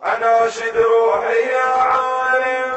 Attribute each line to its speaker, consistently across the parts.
Speaker 1: أناشد روحي يا عالم.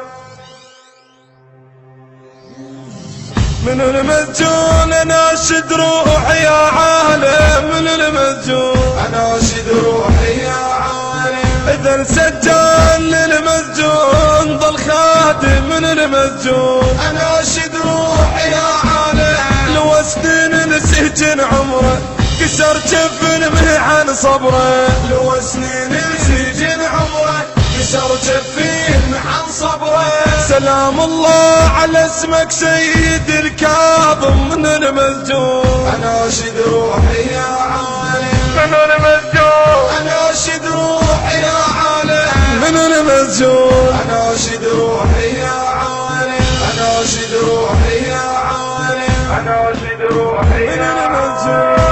Speaker 2: من المسجون أناشد روحي يا عالم، من المسجون
Speaker 1: أناشد روحي يا عالم.
Speaker 2: إذا السجان للمسجون ظل خادم من المسجون.
Speaker 1: أناشد روحي يا عالم.
Speaker 2: لو سنين السجن عمره كسر جفن عن صبره.
Speaker 1: لو سنين السجن عمره كسر جفين عن صبره.
Speaker 2: سلام الله على اسمك سيد الكاظم من المسجون.
Speaker 1: أناشد روحي يا عالم.
Speaker 2: من المسجون
Speaker 1: أناشد روحي يا عالم.
Speaker 2: من المسجون.
Speaker 1: أناشد روحي يا عالم. أناشد روحي يا عالم. أناشد روحي
Speaker 2: من
Speaker 1: يا
Speaker 2: المسجون.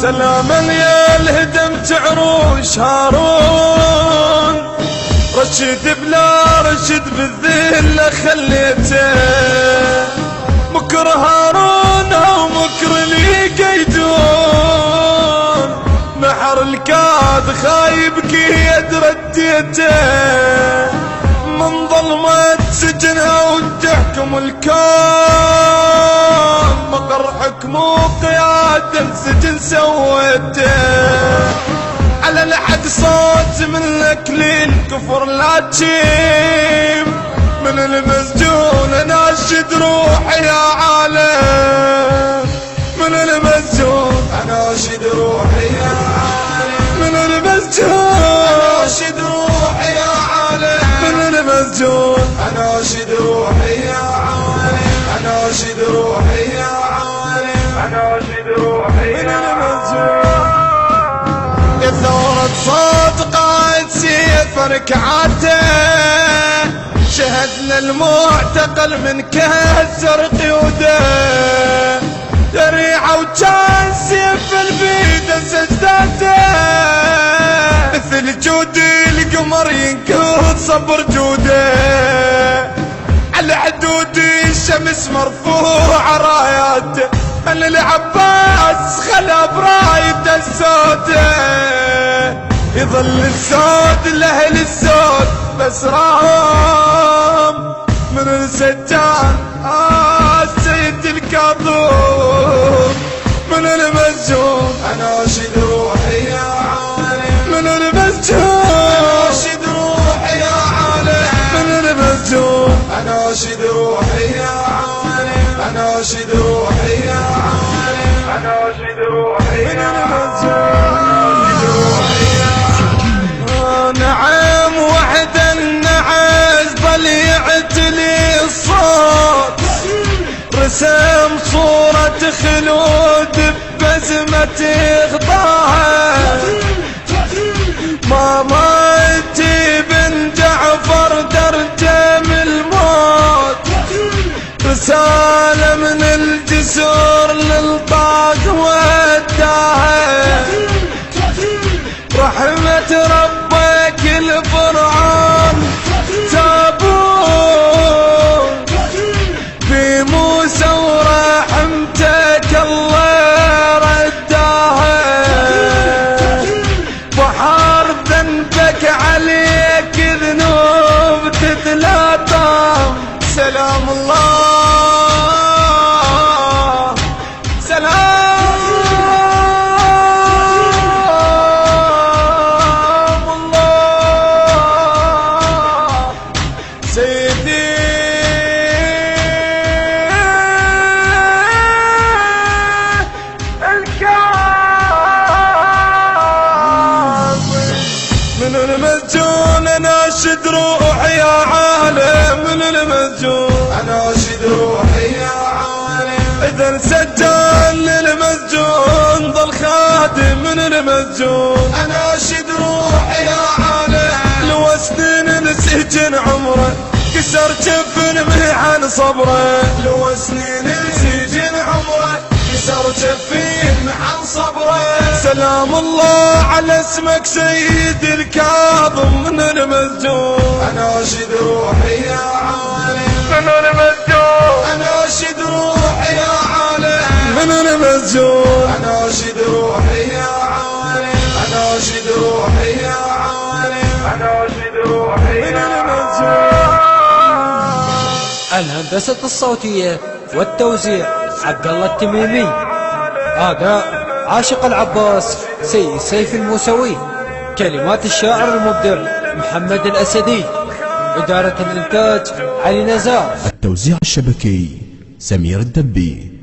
Speaker 2: سلاما يا الهدمت عروش هارون، رشد بلا رشد بالذلة خليته. مكر هارون او مكر لي قيدون، نحر الكاد خايبك يد رديته. من ظلمة سجنها وتحكم الكون، مقر حكم وقيادة السجن سويته. على الحد صوت منك للكفر لا تشيم، من المسجون اناشد روحي يا عالم. من المسجون
Speaker 1: أناشد روحي يا عالم.
Speaker 2: من المسجون
Speaker 1: أناشد روحي يا عالم.
Speaker 2: من المسجون.
Speaker 1: أناشد روحي يا عالم. أناشد روحي يا عالم. أناشد روحي
Speaker 2: من
Speaker 1: يا
Speaker 2: المسجون. يا ثورة صوت قائد سيف ركعاته، شهدنا المعتقل من كسر قيوده. دريعة وجان سيف البيد سجداته، مثل جود القمر ينقض صبر جوده. على حدود الشمس مرفوع راياته، من العباس خلى برايته السودة. يظل السود لأهل السود بس رام، من السجان السيد الكاظم من المسجون.
Speaker 1: أناشد روحي يا عالم.
Speaker 2: من المسجون.
Speaker 1: أناشد روحي يا عالم.
Speaker 2: من المسجون.
Speaker 1: أناشد روحي يا عالم. أناشد روحي يا عالم. أناشد روحي
Speaker 2: من
Speaker 1: يا
Speaker 2: المسجون. نعم وحدا النعاس ظل يعتلي الصوت، رسم صورة خلود ببسمة إخضاعه. ما مات بن جعفر ترجم الموت، رسالة من الجسور للطاق وداها. رحمة ربك الفرعون تابون، بموسى ورحمتك الله رداها. بحر ذنبك عليك ذنوب تتلاطم. سلام الله سلام الله سيدي الكاظم. من المسجون اناشد روحي يا عالم. من المسجون
Speaker 1: أناشد روحي يا عالم.
Speaker 2: إذا السجان للمسجون ظل خادم من المسجون.
Speaker 1: أناشد روحي يا عالم.
Speaker 2: لو سنين السجن عمره كسر جفن عن صبره.
Speaker 1: لو سنين السجن عمره كسر جفين عن صبره.
Speaker 2: سلام الله على اسمك سيد الكاظم من المسجون.
Speaker 1: أناشد روحي يا عالم.
Speaker 2: من المسجون.
Speaker 1: أناشد روحي يا عالم.
Speaker 2: من المسجون.
Speaker 1: أناشد روحي يا عالم. أناشد روحي يا عالم.
Speaker 3: الهندسة الصوتية والتوزيع عبد الله التميمي. أداء عاشق العباس سي سيف الموسوي. كلمات الشاعر المبدع محمد الأسدي. إدارة الإنتاج علي نزار.
Speaker 4: التوزيع الشبكي سمير الدبي.